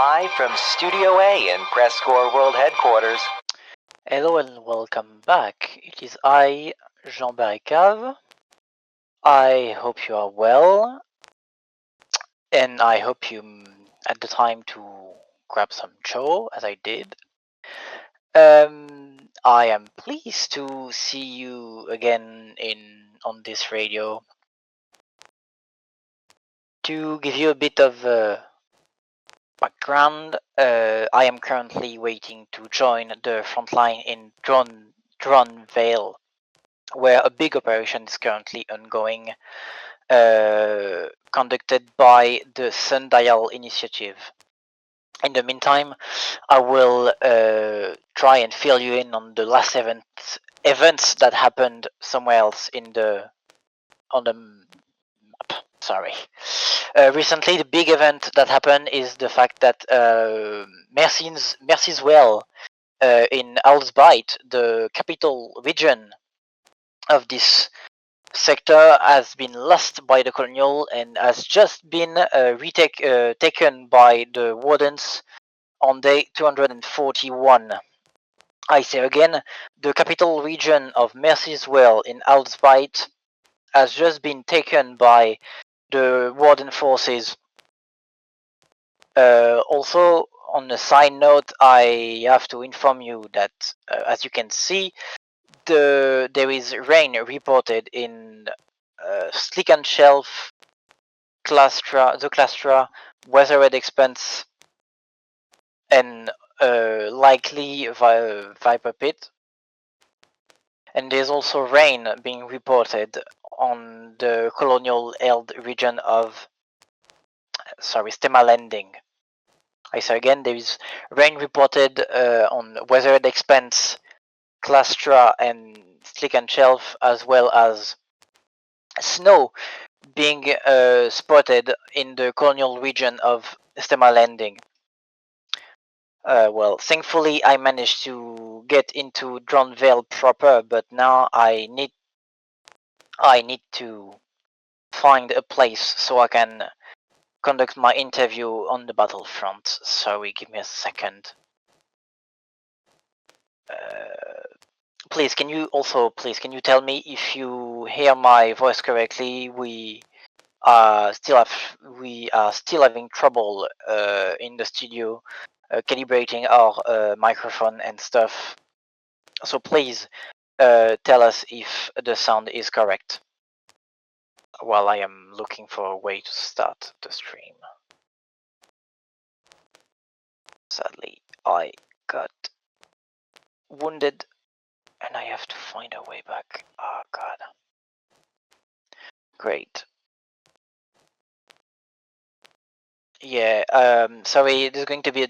live from Studio A in PressCorps World Headquarters. Hello and welcome back. It is I, Jean Baricave. I hope you are well, and I hope you had the time to grab some cho, as I did. I am pleased to see you again on this radio. To give you a bit of background, I am currently waiting to join the frontline in Dronvale, where a big operation is currently ongoing, conducted by the Sundial Initiative. In the meantime, I will try and fill you in on the last events that happened somewhere else on the map. Sorry. Recently, the big event that happened is the fact that Mercy's Well in Alsbite, the capital region of this sector, has been lost by the colonial and has just been taken by the wardens on day 241. I say again, the capital region of Mercy's Well in Alsbite has just been taken by the warden forces. Also, on a side note, I have to inform you that, as you can see, there is rain reported in Slick and Shelf, the Clastra, Weathered Expanse, and likely Viper Pit. And there's also rain being reported on the colonial-held region of Stema Landing. I say again, there is rain reported on Weathered Expanse, Clastra, and Slick and Shelf, as well as snow being spotted in the colonial region of Stema Landing. Well, thankfully I managed to get into Dronvale proper, but now I need to find a place so I can conduct my interview on the battlefront. Sorry, give me a second. Please, can you tell me if you hear my voice correctly? We are still having trouble in the studio calibrating our microphone and stuff. So please tell us if the sound is correct while I am looking for a way to start the stream. Sadly, I got wounded and I have to find a way back. Oh god. Great. Yeah, sorry, there's going to be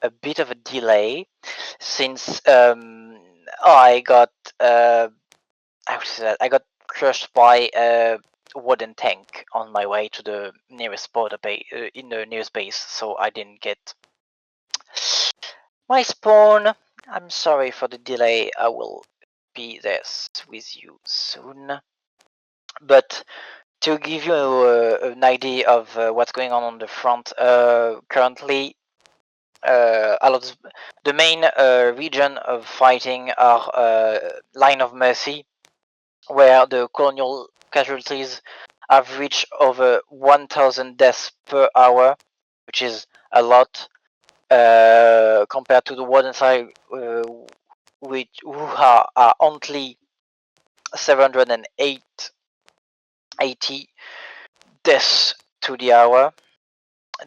a bit of a delay since I got I got crushed by a wooden tank on my way to the nearest border base in the nearest base, so I didn't get my spawn. I'm sorry for the delay. I will be there with you soon. But to give you an idea of what's going on the front, currently the main region of fighting are Line of Mercy, where the colonial casualties have reached over 1,000 deaths per hour, which is a lot compared to the warden side, who are only 780 deaths to the hour.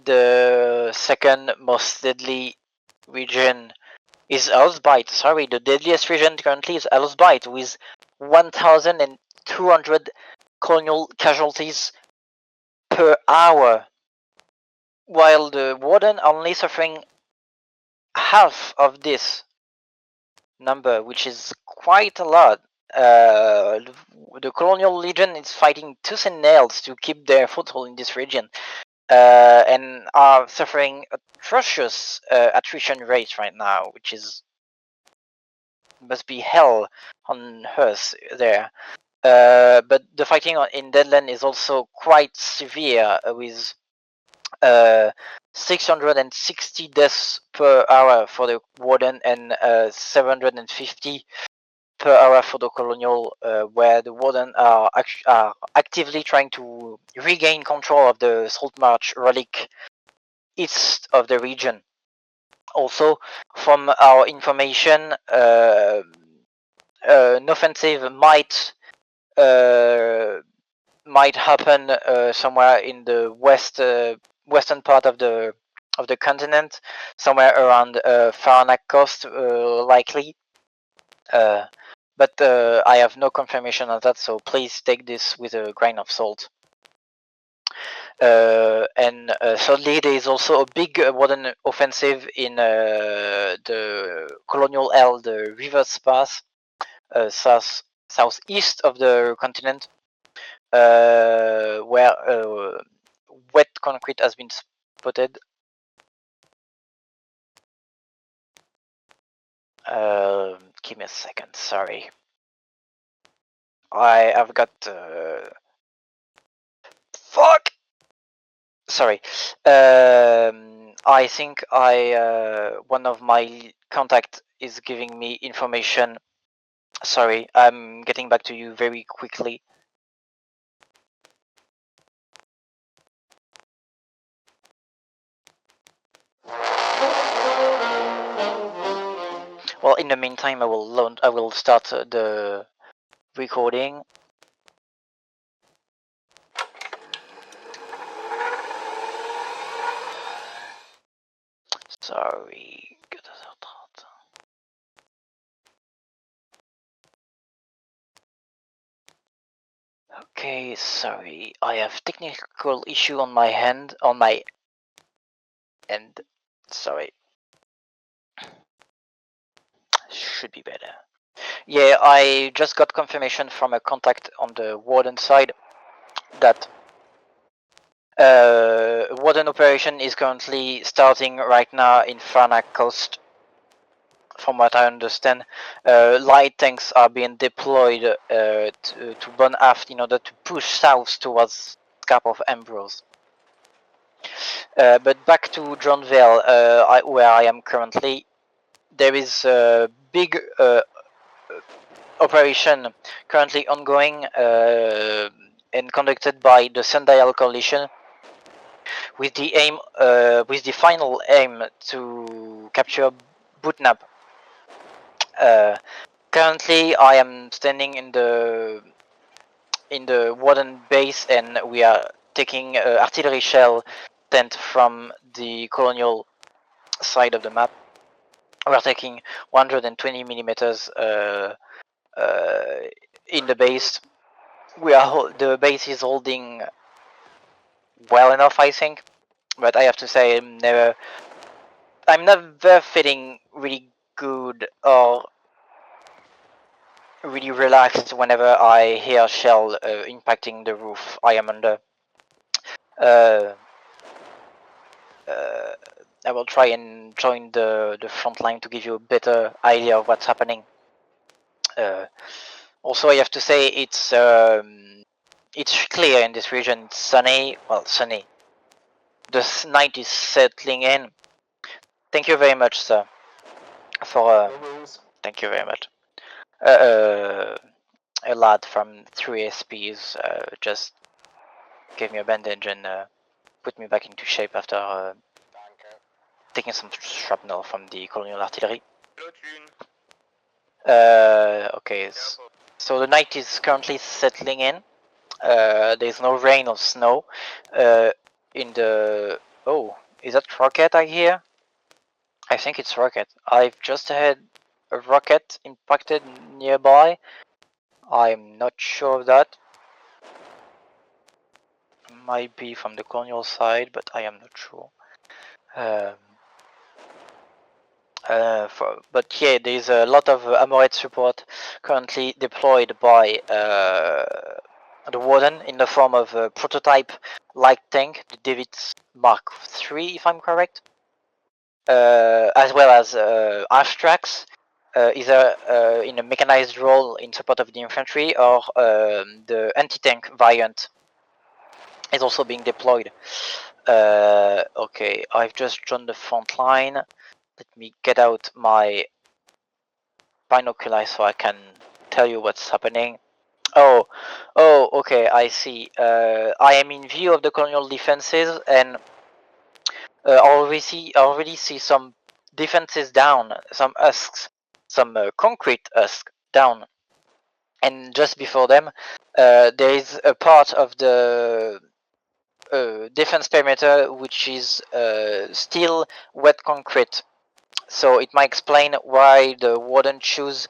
The second most deadly region is Alsbite. Sorry, the deadliest region currently is Alsbite with 1,200 colonial casualties per hour, while the warden only suffering half of this number, which is quite a lot. The colonial legion is fighting tooth and nails to keep their foothold in this region, and are suffering atrocious attrition rates right now, which must be hell on earth there. But the fighting in Deadland is also quite severe, with 660 deaths per hour for the Warden and 750 per hour for the Colonial, where the Warden are actively trying to regain control of the Saltmarsh relic east of the region. Also, from our information, an offensive might happen somewhere in the western part of the continent, somewhere around Farnack Coast, likely. But I have no confirmation of that, so please take this with a grain of salt. And thirdly, there is also a big Warden offensive in the Colonial L, the Rivers Pass, southeast of the continent, where wet concrete has been spotted. Give me a second, sorry. I've got... Fuck! Sorry. I think one of my contact is giving me information. Sorry, I'm getting back to you very quickly. Well, in the meantime, I will start the recording. Sorry. Okay, sorry. I have technical issue on my end. Sorry. Should be better. Yeah, I just got confirmation from a contact on the Warden side that Warden operation is currently starting right now in Farnack Coast. From what I understand, light tanks are being deployed to burn aft in order to push south towards Cap of Ambrose. But back to John Vale, where I am currently, there is a big operation currently ongoing and conducted by the Sundial Coalition, with the final aim to capture Bootnap. Currently, I am standing in the Warden base, and we are taking artillery shell tent from the Colonial side of the map. We are taking 120 millimeters in the base. The base is holding well enough, I think, but I have to say I'm never feeling really good or really relaxed whenever I hear shell impacting the roof I am under. I will try and join the front line to give you a better idea of what's happening. Also, I have to say it's clear in this region. It's sunny. Well, sunny. The night is settling in. Thank you very much, sir. Thank you very much. A lad from 3SPs just gave me a bandage and put me back into shape after taking some shrapnel from the Colonial Artillery. Okay, so the night is currently settling in. There's no rain or snow. In the... Oh, is that rocket I hear? I think it's rocket. I've just had a rocket impacted nearby. I'm not sure of that. Might be from the Colonial side, but I am not sure. But yeah, there's a lot of Amoret support currently deployed by the Warden in the form of a prototype light tank, the David's Mark III, if I'm correct, as well as ash tracks, either in a mechanized role in support of the infantry, or the anti-tank variant is also being deployed. Okay, I've just joined the front line. Let me get out my binoculars so I can tell you what's happening. Oh, okay, I see. I am in view of the colonial defenses, and I already see some defenses down, some husks, some concrete husks down, and just before them, there is a part of the defense perimeter which is still wet concrete. So it might explain why the warden chose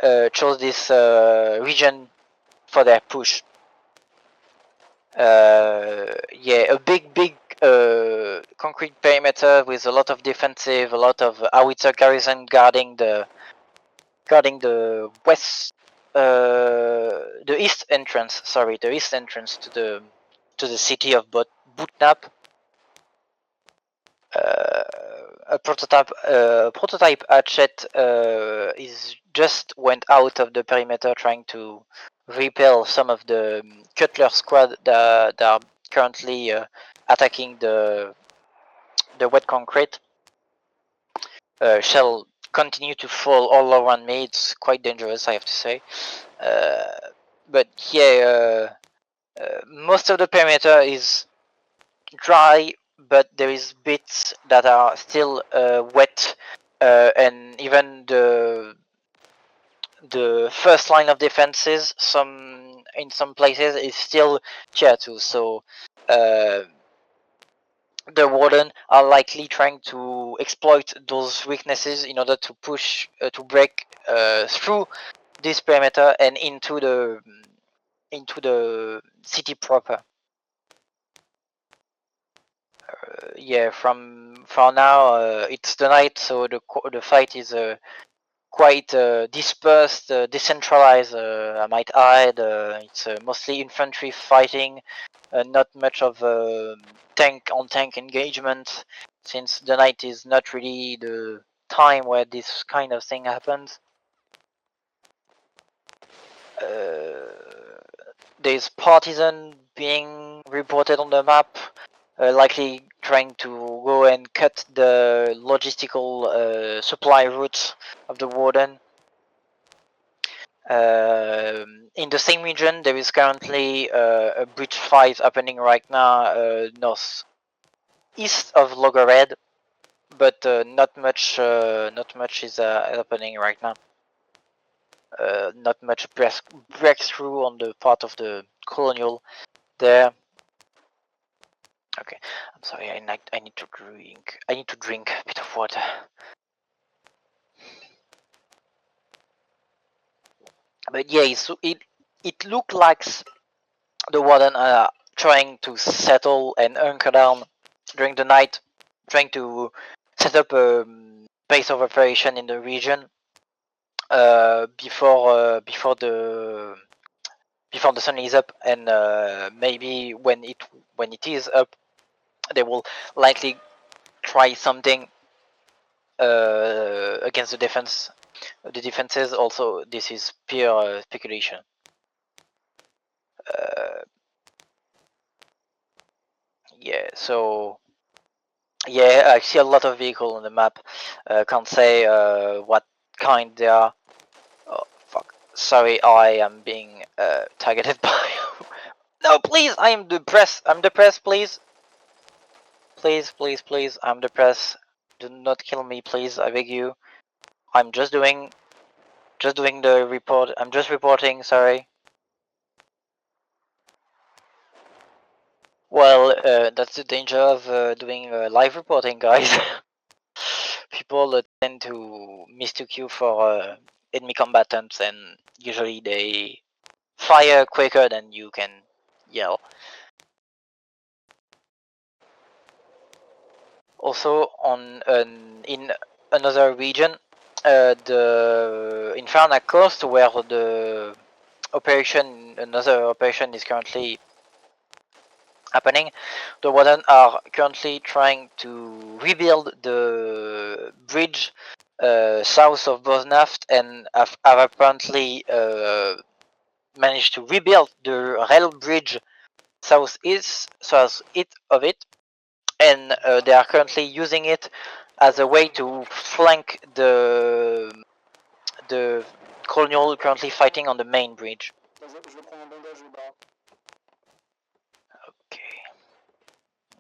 this region for their push. Yeah, a big concrete perimeter with a lot of defensive, a lot of howitzer garrison guarding the west, the east entrance. Sorry, the east entrance to the city of Butnap. A prototype hatchet is just went out of the perimeter, trying to repel some of the Cutler squad that are currently attacking the wet concrete. Shall continue to fall all around me. It's quite dangerous, I have to say. But yeah, most of the perimeter is dry, but there is bits that are still wet, and even the first line of defenses, in some places, is still tier 2. So the warden are likely trying to exploit those weaknesses in order to push to break through this perimeter and into the city proper. Yeah, for now it's the night, so the fight is quite dispersed, decentralized. I might add, it's mostly infantry fighting, not much of tank on tank engagement, since the night is not really the time where this kind of thing happens. There's partisan being reported on the map, likely trying to go and cut the logistical supply routes of the warden. In the same region, there is currently a breach fight happening right now, north east of Loggerhead, but not much is happening right now. Not much breakthrough on the part of the colonial there. Okay, I'm sorry. I need to drink. I need to drink a bit of water. But yeah, it looked like the warden are trying to settle and hunker down during the night, trying to set up a base of operation in the region before the sun is up, and maybe when it is up, they will likely try something against the defenses. Also, this is pure speculation. Yeah, so yeah, I see a lot of vehicles on the map. Can't say what kind they are. Oh fuck! Sorry, I am being targeted by. No, please! I am the press. I'm the press. Please, please. I'm the press. Do not kill me, please. I beg you. I'm just doing the report. I'm just reporting. Sorry. Well, that's the danger of doing live reporting, guys. People tend to mistook you for enemy combatants, and usually they fire quicker than you can yell. Also, in another region, the Inferna coast, where the another operation is currently happening, the Warden are currently trying to rebuild the bridge south of Bosnaft and have apparently managed to rebuild the rail bridge southeast of it, and they are currently using it as a way to flank the colonial currently fighting on the main bridge. Okay.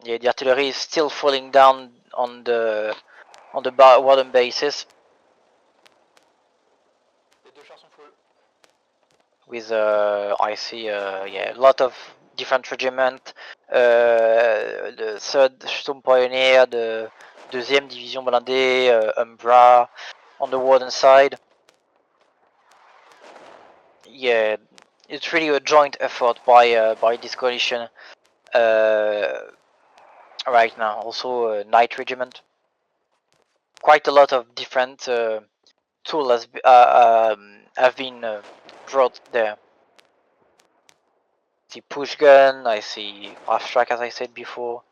Yeah, the artillery is still falling down on the warden bases. With I see yeah, a lot of different regiment, the 3rd Sturm Pioneer, the 2e Division blindée, Umbra on the warden side. Yeah, it's really a joint effort by this coalition right now. Also Night Regiment. Quite a lot of different tools have been brought there. I see push gun, I see half track as I said before.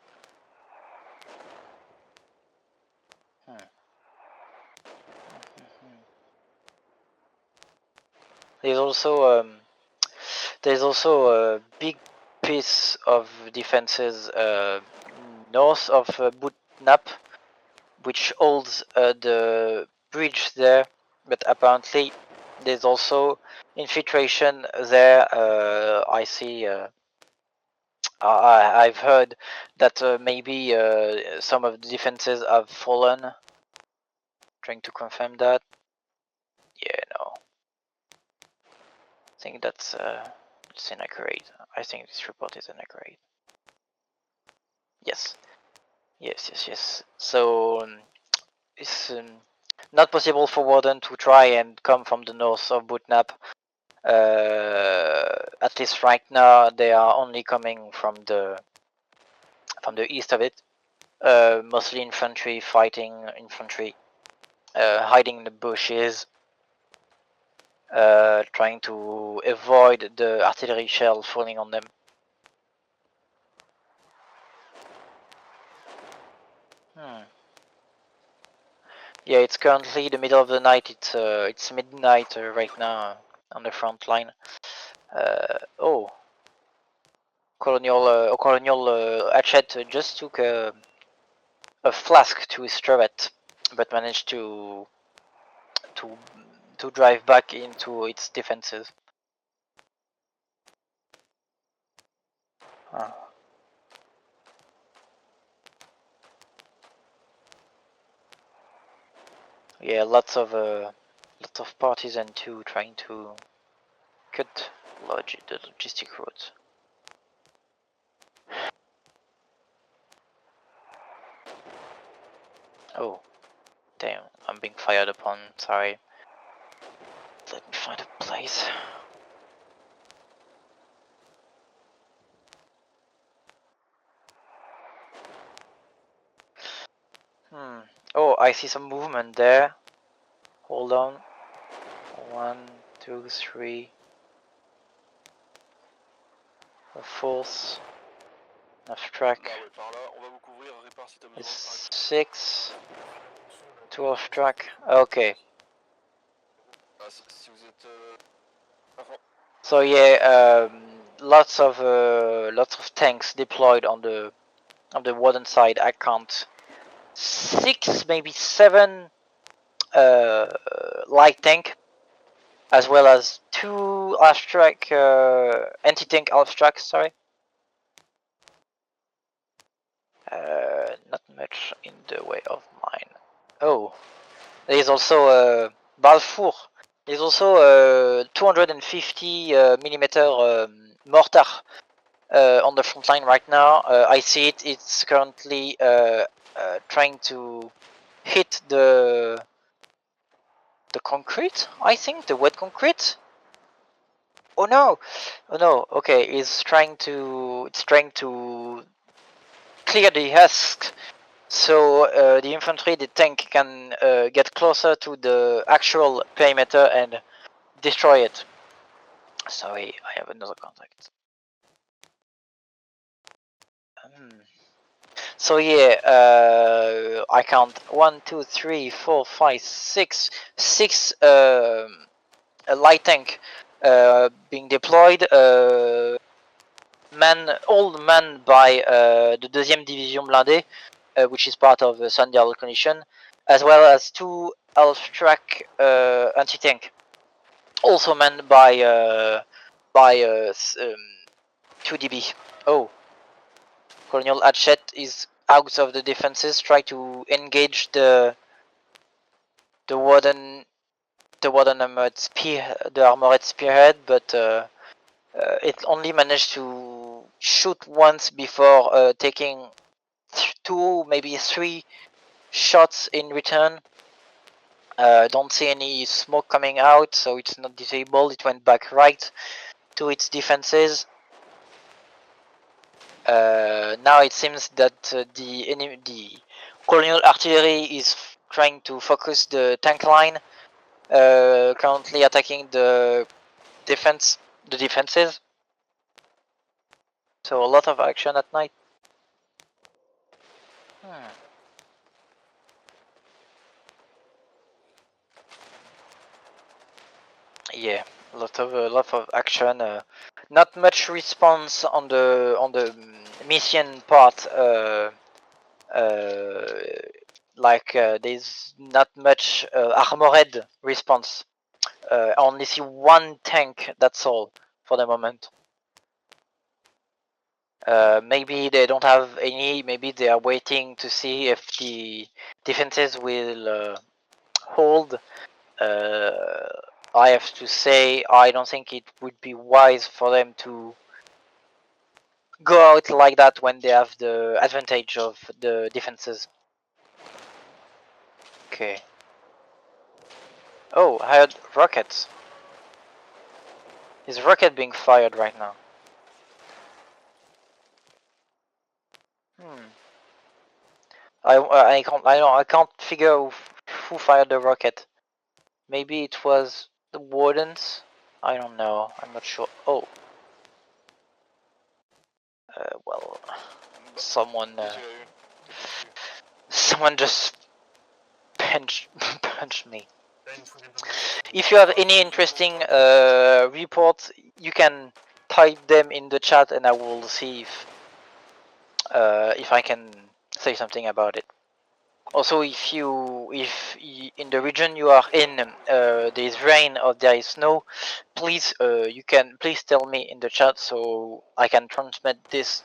There's also a big piece of defenses north of Butnap, which holds the bridge there, but apparently there's also infiltration there. I see. I've heard that maybe some of the defenses have fallen. Trying to confirm that. Yeah, no. I think that's inaccurate. I think this report is inaccurate. Yes. Yes. So it's not possible for Warden to try and come from the north of Butnap. At least right now, they are only coming from the east of it. Mostly infantry fighting infantry, hiding in the bushes, trying to avoid the artillery shell falling on them. Yeah, it's currently the middle of the night. It's midnight right now on the front line. Oh, Colonial Hatchet just took a flask to his turret, but managed to drive back into its defenses. Yeah, lots of partisan too trying to cut the logistic routes. Oh, damn! I'm being fired upon. Sorry. Let me find a place. Oh, I see some movement there. Hold on. 1, 2, 3. A fourth. Enough track. It's 6. 2 off track. Okay. So yeah, lots of tanks deployed on the warden side. I count 6, maybe 7 light tank, as well as 2 half track anti-tank half tracks. Sorry. Not much in the way of mine. Oh, there is also a Balfour. There's also a 250 millimeter mortar on the front line right now. I see it. It's currently trying to hit the concrete. I think the wet concrete. Oh no! Okay, it's trying to clear the husk, so the infantry, the tank can get closer to the actual perimeter and destroy it. Sorry, I have another contact. So yeah, I count 1, 2, 3, 4, 5, 6, 6 a light tank being deployed, all manned by the deuxième division blindée, which is part of the Sundial Coalition, as well as 2 Elf-Track anti-tank, also manned by 2DB. Oh, Colonel Hatchet is out of the defenses, try to engage the warden armored spearhead, but it only managed to shoot once before taking 2, maybe 3 shots in return. Don't see any smoke coming out, so it's not disabled. It went back right to its defenses. Now it seems that the colonial artillery is trying to focus the tank line, currently attacking the defenses. So a lot of action at night. Yeah, a lot of action. Not much response on the mission part. There's not much armored response. I only see 1 tank. That's all for the moment. Maybe they don't have any. Maybe they are waiting to see if the defenses will hold. I have to say, I don't think it would be wise for them to go out like that when they have the advantage of the defenses. Okay. Oh, I heard rockets. Is rocket being fired right now? I can't figure who fired the rocket. Maybe it was the wardens. I don't know. I'm not sure. Oh. Well, someone just punched me. If you have any interesting reports, you can type them in the chat, and I will see if I can say something about it. Also, if in the region you are in there is rain or there is snow, please please tell me in the chat so I can transmit this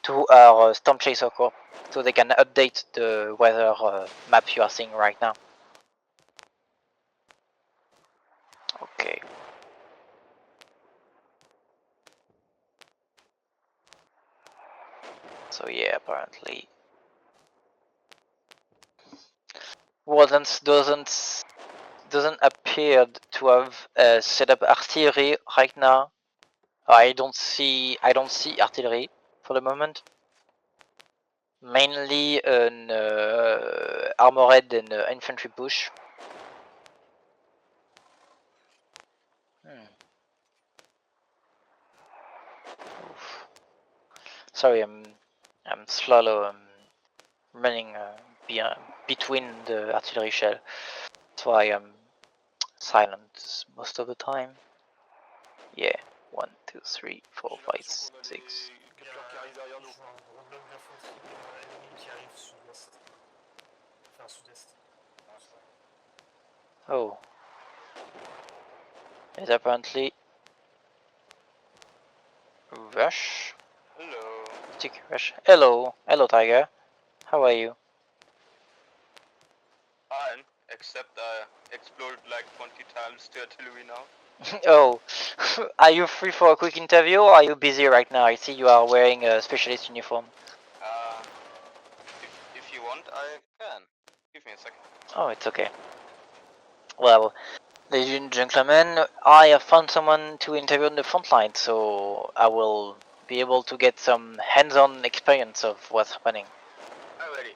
to our Storm Chaser Corps so they can update the weather map you are seeing right now. Okay. So yeah, apparently Wardens doesn't appear to have set up artillery right now. I don't see artillery for the moment. Mainly an armored and infantry push. Sorry, I'm slow. I'm running between the artillery shell. That's why I'm silent most of the time. Yeah, 1, 2, 3, 4, 5, 6. Oh. Is apparently Rush? Hello. Stick Rush. Hello. Hello, Tiger. How are you? Fine, except I exploded like 20 times to artillery now. Oh, are you free for a quick interview or are you busy right now? I see you are wearing a specialist uniform. If you want, I can. Give me a second. Oh, it's okay. Well, ladies and gentlemen, I have found someone to interview on the front line, so I will be able to get some hands-on experience of what's happening. I'm ready.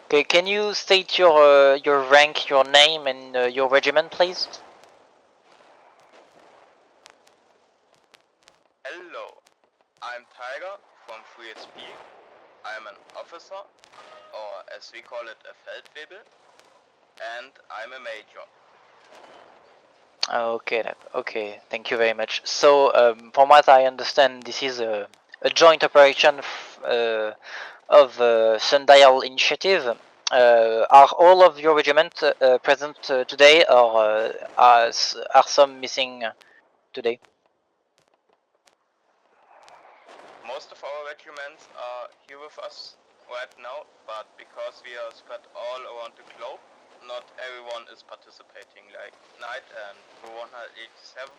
Okay, can you state your rank, your name, and your regiment, please? Hello, I'm Tiger from Free I'm an officer, or as we call it, a Feldwebel, and I'm a major. Okay, okay, thank you very much. So, from what I understand, this is a joint operation of Sundial Initiative. Are all of your regiment present today, or are some missing today? Most of our regiments are here with us right now, but because we are spread all around the globe, not everyone is participating. Like Knight and the 187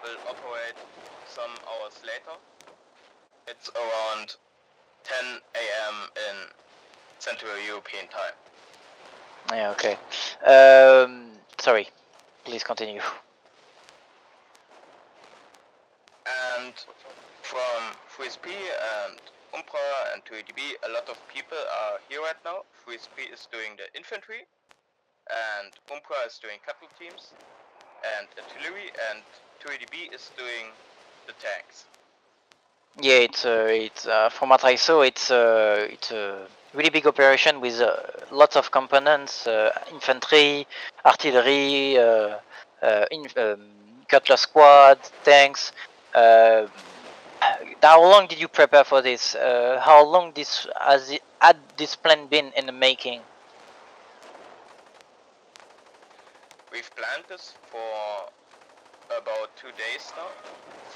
will operate some hours later. It's around 10 a.m. in Central European time. Yeah, okay. Sorry, please continue. And from 3SP and Umbra and 2ADB, a lot of people are here right now. 3SP is doing the infantry, and Umbra is doing capital teams and artillery, and 2ADB is doing the tanks. Yeah, it's from what I saw, it's a really big operation with lots of components: infantry, artillery, cutlass squad, tanks. How long did you prepare for this? How long had this plan been in the making? We've planned this for about 2 days now,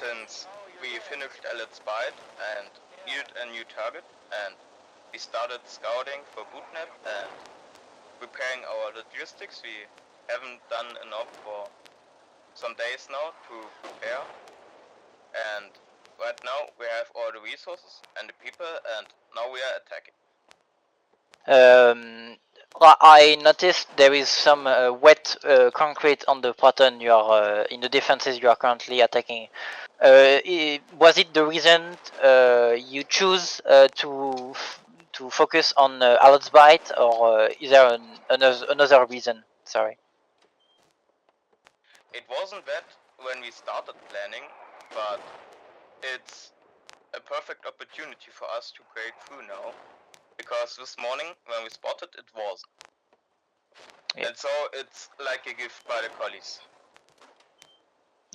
since we finished Elliot's Bite and needed a new target, and we started scouting for bootnap and preparing our logistics. We haven't done enough for some days now to prepare, and right now we have all the resources and the people, and now we are attacking. I noticed there is some wet concrete on the pattern you are in the defenses you are currently attacking. Was it the reason you choose to focus on Alot's Bite, or is there another reason? Sorry. It wasn't bad when we started planning, but it's a perfect opportunity for us to break through now, because this morning when we spotted, it wasn't. Yeah. And so it's like a gift by the collies.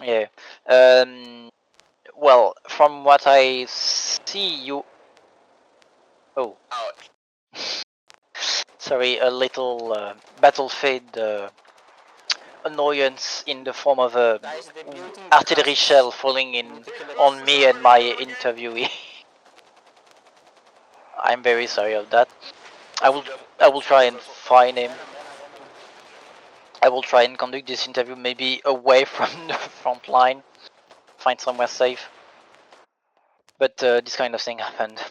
Yeah. Well, from what I see, you. Oh. Ouch. Sorry, a little battlefield annoyance in the form of a artillery shell falling in on me and my interviewee. I'm very sorry of that. I will try and find him. I will try and conduct this interview maybe away from the front line, find somewhere safe. But this kind of thing happened.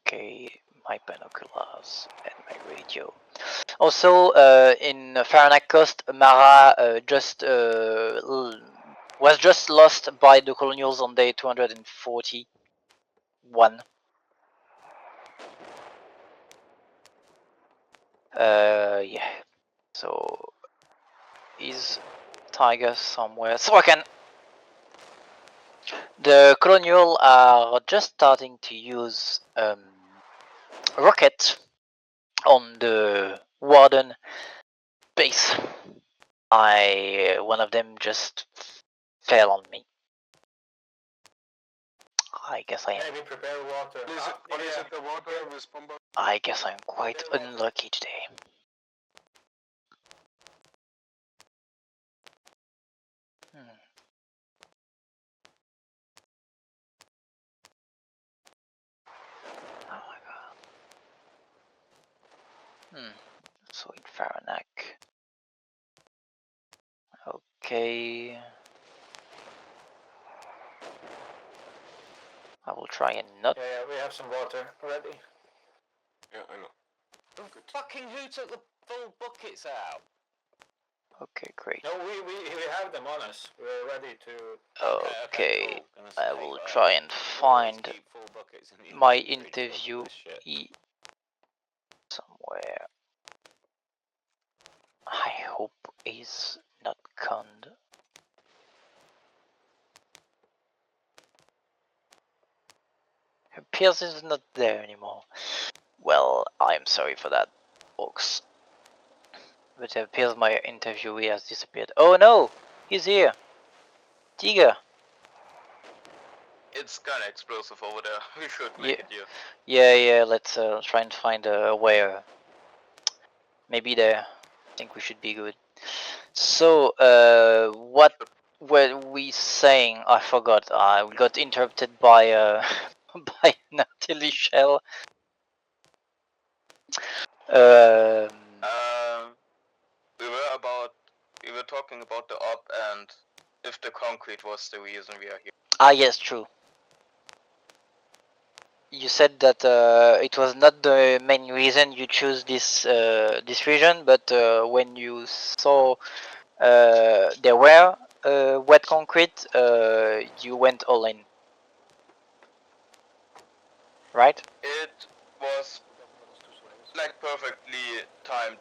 Okay, my binoculars and my radio. Also, in Faranac Coast, Mara was just lost by the colonials on day 241. Yeah. So, is Tiger somewhere? So I can. The colonial are just starting to use rocket on the Warden base. One of them just fell on me. I guess I am. Maybe prepare water. What is it, the water with bomber? I guess I'm quite unlucky today. Oh my god. So in Faranac. Okay. I will try and not. Yeah, we have some water already. Yeah, I know. Oh, good. Fucking who took the full buckets out? Okay, great. No, we have them on us. We're ready to. Okay, Cool. I will try and find my interview somewhere. I hope he's not conned. Pierce is not there anymore. Well, I'm sorry for that, folks. But it appears my interviewee has disappeared. Oh no! He's here! Tiger! It's kinda explosive over there. We should Yeah. make it here. Yeah, let's try and find a way. Maybe there. I think we should be good. So, what were we saying? I forgot. We got interrupted by by an artillery shell. Um, We were talking about the op and if the concrete was the reason we are here. yes, true. You said that it was not the main reason you choose this region, but when you saw there were wet concrete, you went all in. Right? It was like perfectly timed.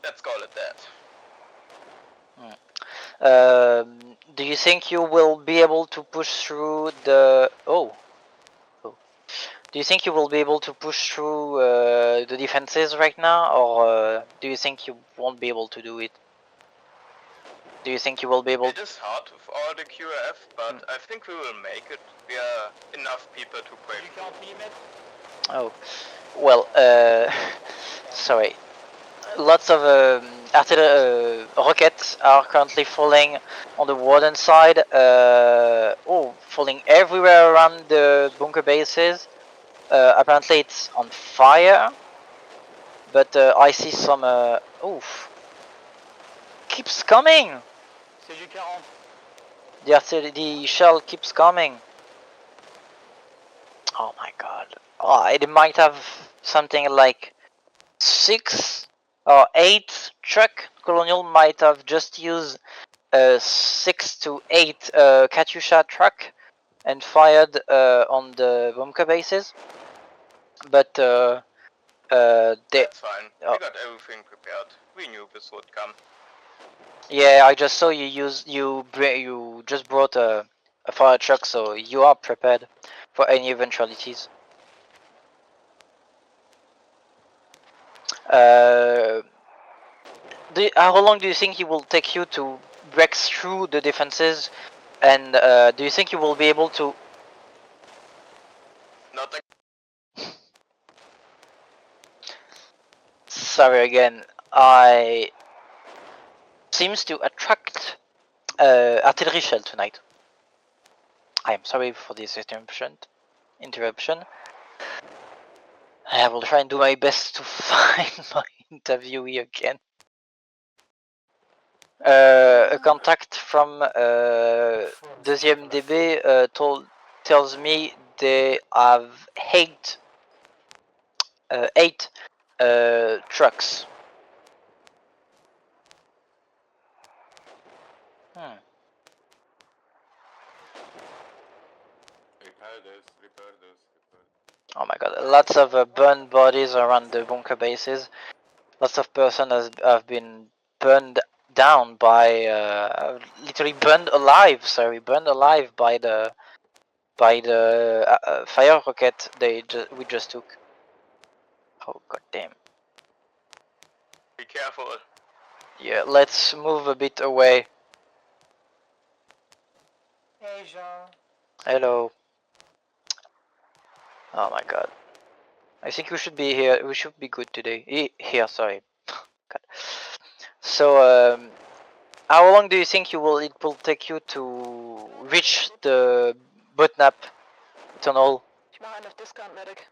Let's call it that. Do you think you will be able to push through the... Oh. Do you think you will be able to push through the defenses right now, or do you think you won't be able to do it? Do you think you will be able It is hard with all the QRF, but I think we will make it. We are enough people to break. You can't beam it? Oh, well, sorry. Lots of rockets are currently falling on the warden side. Falling everywhere around the bunker bases. Apparently it's on fire. But I see some... oof. Keeps coming! Says you can't. The shell keeps coming. Oh my god. Oh, it might have something like 6 or 8 truck. Colonial might have just used 6 to 8 Katyusha truck and fired on the bunker bases. But That's fine. We got everything prepared. We knew this would come. Yeah, I just saw you just brought a fire truck, so you are prepared for any eventualities. How long do you think it will take you to break through the defenses? And do you think you will be able to? Not Sorry again. I seems to attract artillery shell tonight. I am sorry for this interruption. I will try and do my best to find my interviewee again. A contact from deuxième DB tells me they have 8 trucks. Repair this. Oh my god, lots of burned bodies around the bunker bases. Lots of persons have been burned down by, literally burned alive by the fire rocket we just took. Oh god damn. be careful. Yeah, let's move a bit away. Hey, Jean. Hello. Oh my god. I think we should be here. We should be good today. Here, sorry. God. So, how long do you think it will take you to reach the Butnap tunnel? Ich mache einen auf Discount, Medic.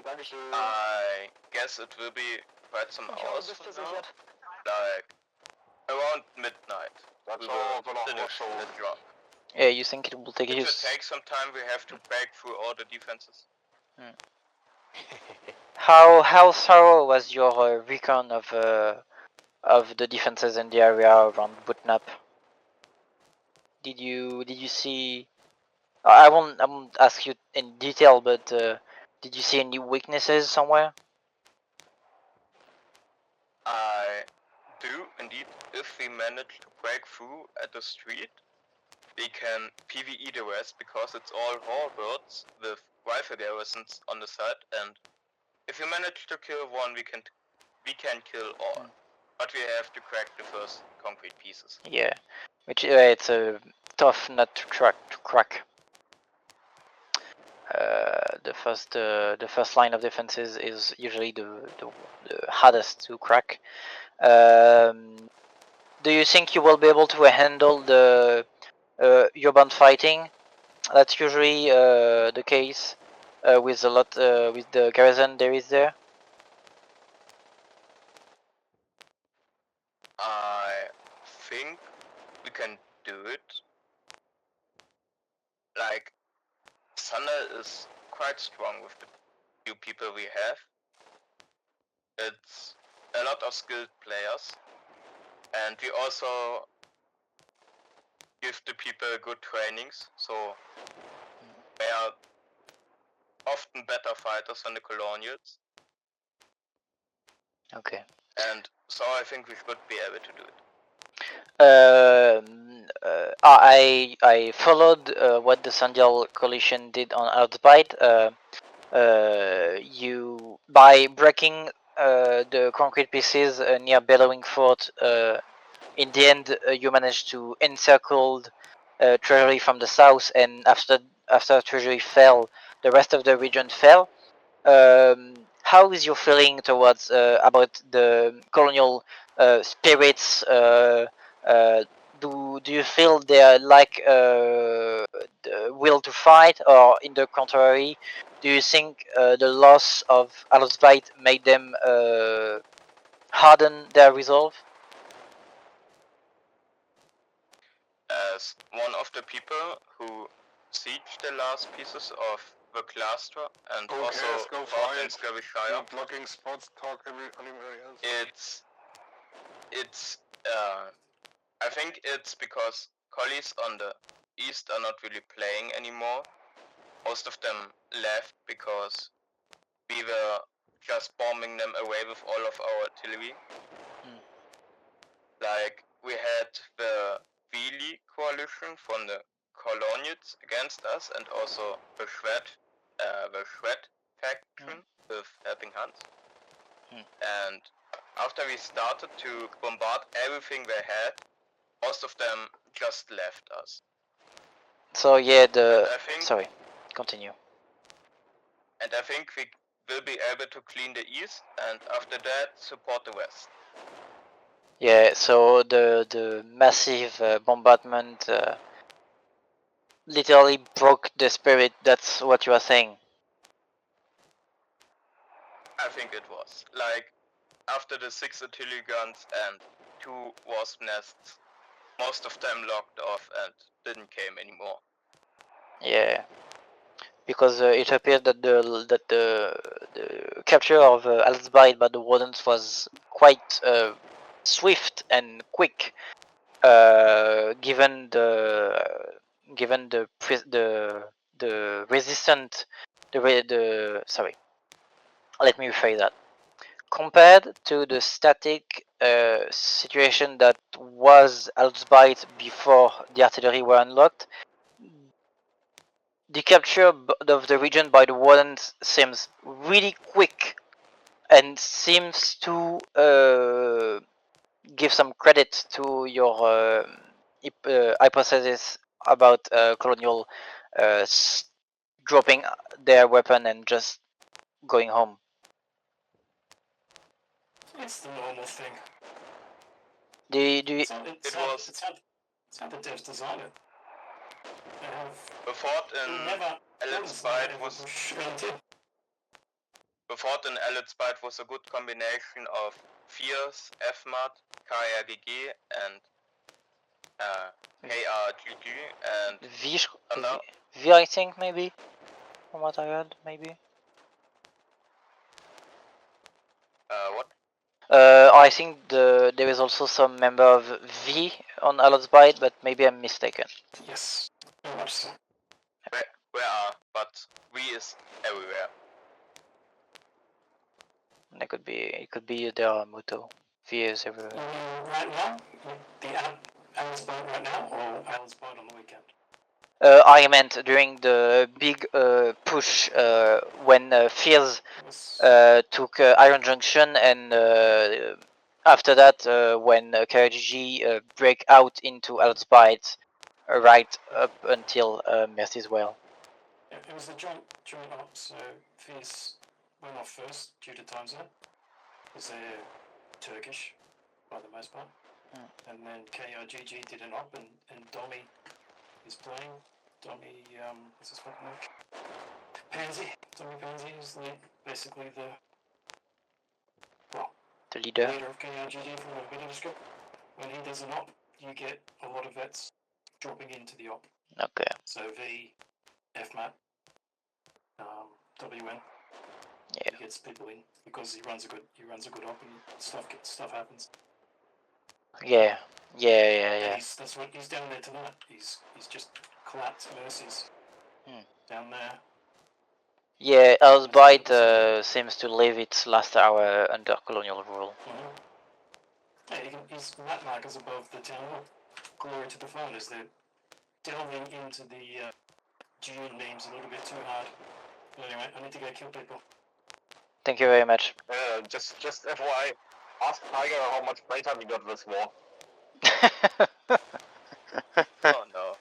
Dankeschön. I guess it will be quite some Ich hoffe, hours bist from du now. sicher. Like around midnight. That's We all will gonna finish also. the job. Yeah, you think it will take It you? will take some time. We have to break through all the defenses. How thorough was your recon of the defenses in the area around Butnap? Did you see? I won't ask you in detail, but did you see any weaknesses somewhere? I do indeed. If we manage to break through at the street, we can PvE the rest because it's all warbirds with rifle garrisons on the side, and if we manage to kill one, we can kill all. But we have to crack the first concrete pieces. Yeah, which it's a tough nut to crack. The first line of defenses is usually the hardest to crack. Do you think you will be able to handle the urban fighting? That's usually the case with a lot with the garrison there is there. I think we can do it. Like, Thunder is quite strong with the few people we have. It's a lot of skilled players, and we also give the people good trainings, so they are often better fighters than the colonials. Okay. And so I think we should be able to do it. I followed what the Sandial coalition did on Outbite. You by breaking the concrete pieces near Bellowing Fort. In the end, you managed to encircle Treasury from the south, and after Treasury fell, the rest of the region fell. How is your feeling towards about the colonial spirits? Do you feel they lack the will to fight, or in the contrary, do you think the loss of Alosbite made them harden their resolve? As one of the people who sieged the last pieces of the cluster and Okay, also let's go fought for in it. Skirvishire, Not blocking spots, talk anybody else. it's I think it's because collies on the east are not really playing anymore. Most of them left because we were just bombing them away with all of our artillery. Like, we had the Wheelie coalition from the colonials against us, and also the Shred faction with Helping Hands. And after we started to bombard everything they had, most of them just left us. So yeah, sorry, continue. And I think we will be able to clean the east, and after that support the west. Yeah, so the massive bombardment literally broke the spirit. That's what you are saying. I think it was. Like, after the 6 artillery guns and 2 wasp nests, most of them locked off and didn't came anymore. Yeah, because it appeared that the capture of Alsbite by the Wardens was quite swift and quick, given the resistant sorry. Let me rephrase that. Compared to the static situation that was Alsbite before the artillery were unlocked, the capture of the region by the Wardens seems really quick and seems to give some credit to your hypothesis about colonial dropping their weapon and just going home. It's the normal thing. It's how the devs design it. They have The fort in Ellitzbite was a good combination of Fierce, FMAT, KRGG, and KRGG, and V, I think, maybe, from what I heard, maybe. What? I think there is also some member of V on Allotsbyte, but maybe I'm mistaken. Yes, very much so. Where are, but V is everywhere. It could be their motto. V is everywhere. Right now, the Alan's Point right now, or Alan's Point on the weekend? I meant during the big push when Fears took Iron Junction, and after that when KRGG break out into Outspite, right up until Mercy's Well. It was a joint op, so Fierce went off first due to time zone, because they're Turkish by the most part. And then KRGG did an op, and Dommy is playing. Dommy, what's his fucking name? Pansy. Dommy Pansy is basically the leader of KRGG from a video script. When he does an op, you get a lot of vets dropping into the op. Okay. So V, FMAT, WN. Yeah. He gets people in because he runs a good op and stuff happens. Yeah. That's what he's down there tonight. He's just collapsed Mercies down there. Yeah, Outspite seems to live its last hour under colonial rule. Yeah, he's map markers above the town hall. Glory to the founders. They're delving into the June names a little bit too hard. But anyway, I need to go kill people. Thank you very much. Just FYI, ask Tiger how much playtime he got this war. Oh no.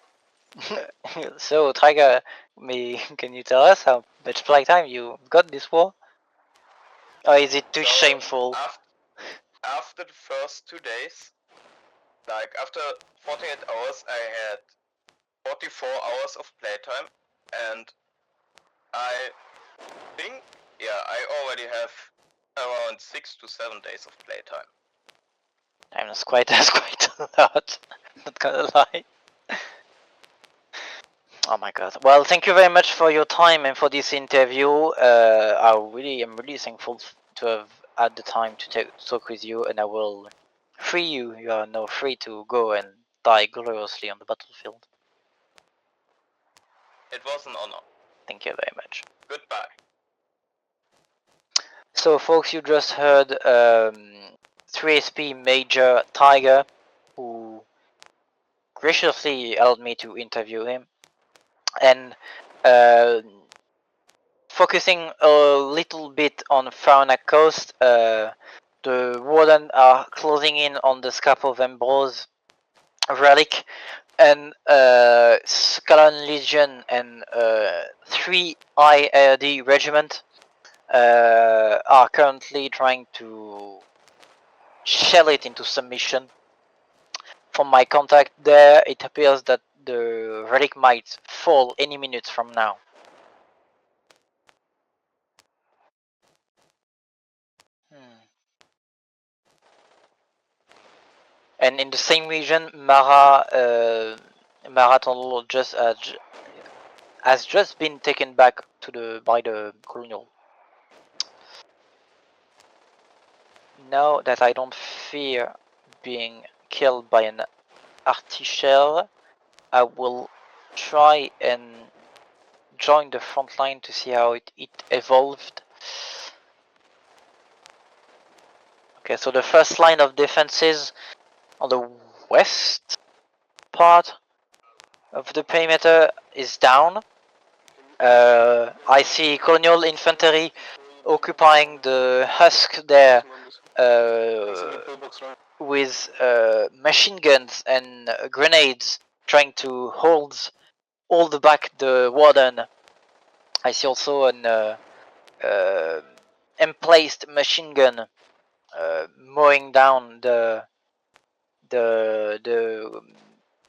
So, Tiger, can you tell us how much playtime you got this war? Or is it too shameful? After the first 2 days, like after 48 hours, I had 44 hours of playtime, and I think, I already have around 6 to 7 days of playtime. That's quite a lot. Not gonna lie. Oh my god. Well, thank you very much for your time and for this interview. I'm really thankful to have had the time to talk with you, and I will free you. You are now free to go and die gloriously on the battlefield. It was an honor. Thank you very much. Goodbye. So, folks, you just heard 3SP Major Tiger, who graciously allowed me to interview him, and focusing a little bit on Farnak Coast, the Warden are closing in on the Scap of Ambrose relic, and Scalan Legion and 3 IRD Regiment are currently trying to shell it into submission. From my contact there, it appears that the relic might fall any minute from now. And in the same region, Marathon has just been taken back by the colonial. Now that I don't fear being killed by an artichel, I will try and join the front line to see how it evolved. Okay, so the first line of defenses on the west part of the perimeter is down. I see colonial infantry occupying the husk there with machine guns and grenades, trying to hold back the warden. I see also an emplaced machine gun mowing down the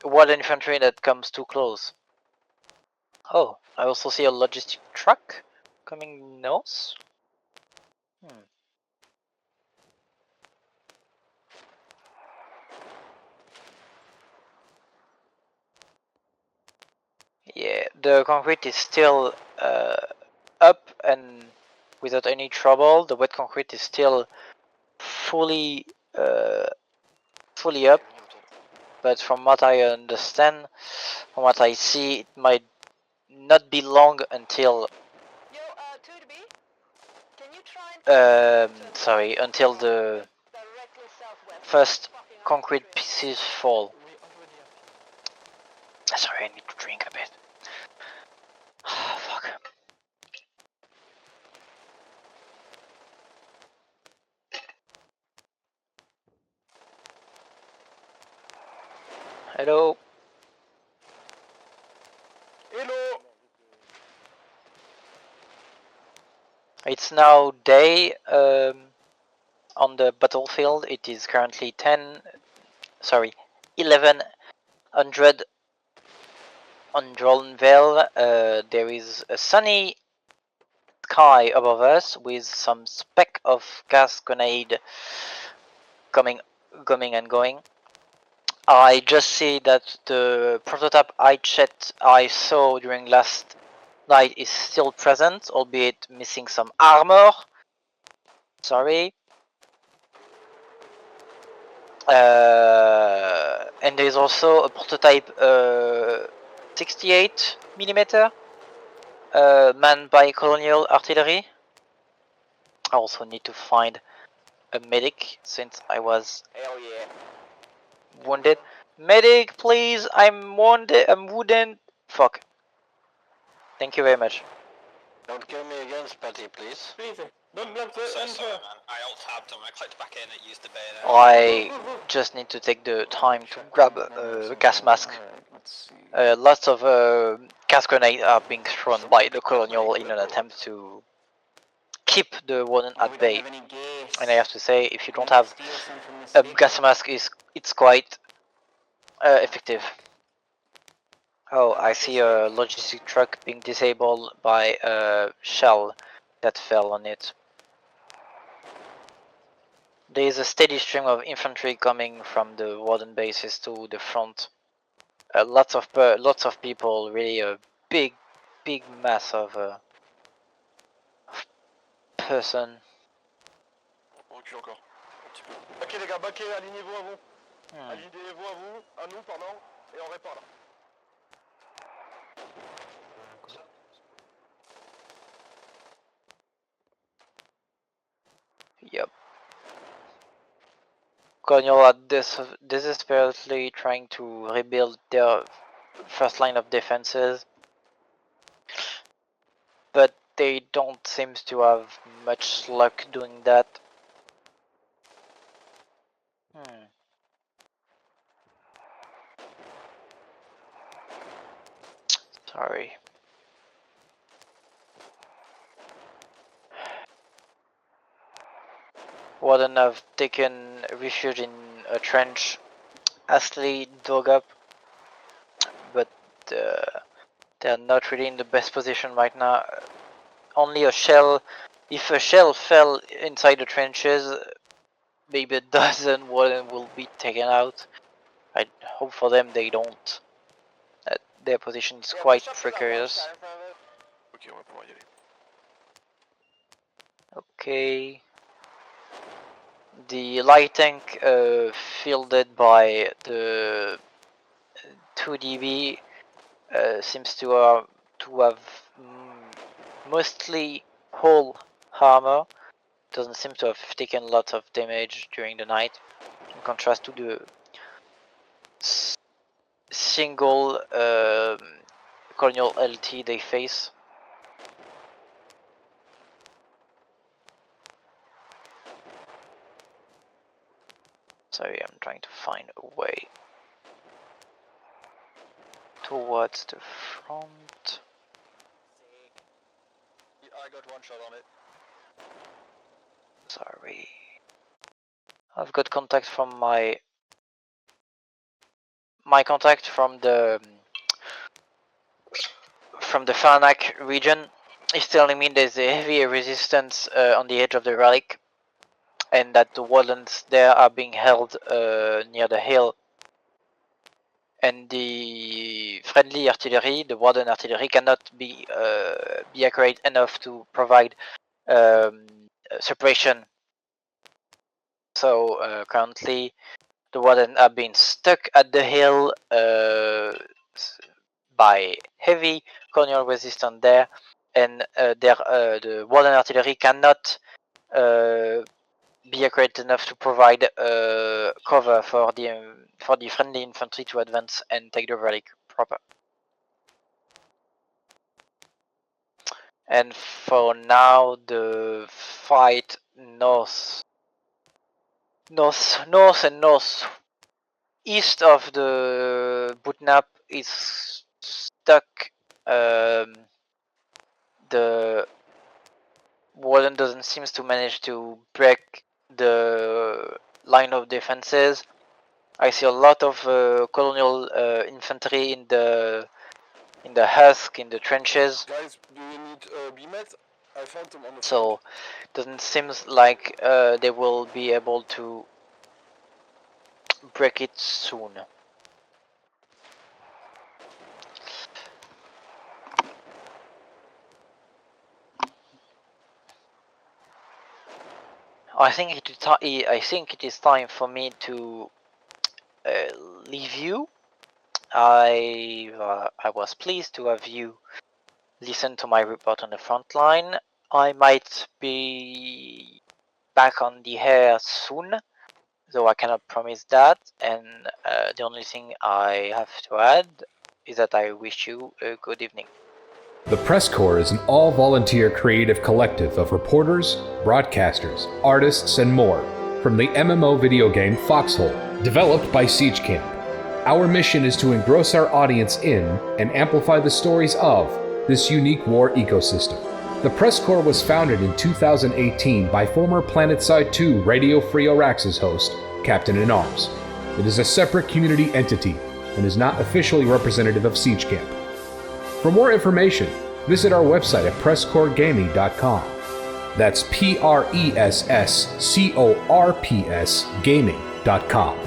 warden infantry that comes too close. Oh, I also see a logistic truck coming north. Yeah, the concrete is still up and without any trouble. The wet concrete is still fully up, but from what I understand, from what I see, it might not be long until until the first concrete pieces fall. Sorry, I need to drink a bit. Fuck. Hello. Hello! It's now day on the battlefield. It is currently 1100 on Drolenville. There is a sunny sky above us with some speck of gas grenade coming and going. I just see that the prototype I saw during last night is still present, albeit missing some armor. Sorry. And there is also a prototype 68mm manned by colonial artillery. I also need to find a medic since I was Hell yeah. wounded. Medic, please! I'm wounded. Fuck. Thank you very much. Don't kill me again, Spatty, please. Don't block the So sorry, enter. man. I alt-tabbed and when I clicked back in, it used the bayonet. I just need to take the time to grab a gas mask. Let's see. Lots of gas grenades are being thrown by the colonial in an attempt to keep the warden Oh, we at don't bay. have any gas. And I have to say, if you don't We have steal some from the a station. gas mask, it's quite effective. Oh, I see a logistic truck being disabled by a shell that fell on it. There is a steady stream of infantry coming from the warden bases to the front. Lots of people, really a big mass of person. Recule encore. Un petit peu. Ok les gars, baquez, alignez-vous à vous. Alignez-vous à vous, à nous, pardon, et on répare là. Yep. Colonial are desperately trying to rebuild their first line of defenses, but they don't seem to have much luck doing that. Sorry. Warden have taken refuge in a trench Astley dug up, but they're not really in the best position right now. Only a shell, if a shell fell inside the trenches, maybe a dozen Warden will be taken out. I hope for them they don't. Their position is quite precarious. Ok, on va pouvoir y aller. Okay. The light tank fielded by the 2DB seems to have mostly whole armor. Doesn't seem to have taken lots of damage during the night, in contrast to the single colonial LT they face. Sorry, I'm trying to find a way towards the front. I got one shot on it. Sorry. I've got contact from my contact from the Farnak region. He's telling me there's a heavy resistance on the edge of the relic, and that the wardens there are being held near the hill. And the friendly artillery, the warden artillery, cannot be accurate enough to provide suppression. So currently, the warden are being stuck at the hill by heavy colonial resistance there, and the warden artillery cannot be accurate enough to provide cover for the friendly infantry to advance and take the relic proper. And for now, the fight north and northeast of the bootnap is stuck. The warden doesn't seem to manage to break the line of defenses. I see a lot of colonial infantry in the husk, in the trenches. Guys, do you need BMET? I found them on the So, doesn't seem like they will be able to break it soon. I think it is time for me to leave you. I was pleased to have you listen to my report on the front line. I might be back on the air soon, though I cannot promise that, and the only thing I have to add is that I wish you a good evening. The PressCorps is an all-volunteer creative collective of reporters, broadcasters, artists, and more from the MMO video game Foxhole, developed by Siege Camp. Our mission is to engross our audience in and amplify the stories of this unique war ecosystem. The PressCorps was founded in 2018 by former Planetside 2 Radio Free Auraxis host, CaptainInArms. It is a separate community entity and is not officially representative of Siege Camp. For more information, visit our website at PressCorpsGaming.com. That's PressCorps Gaming.com.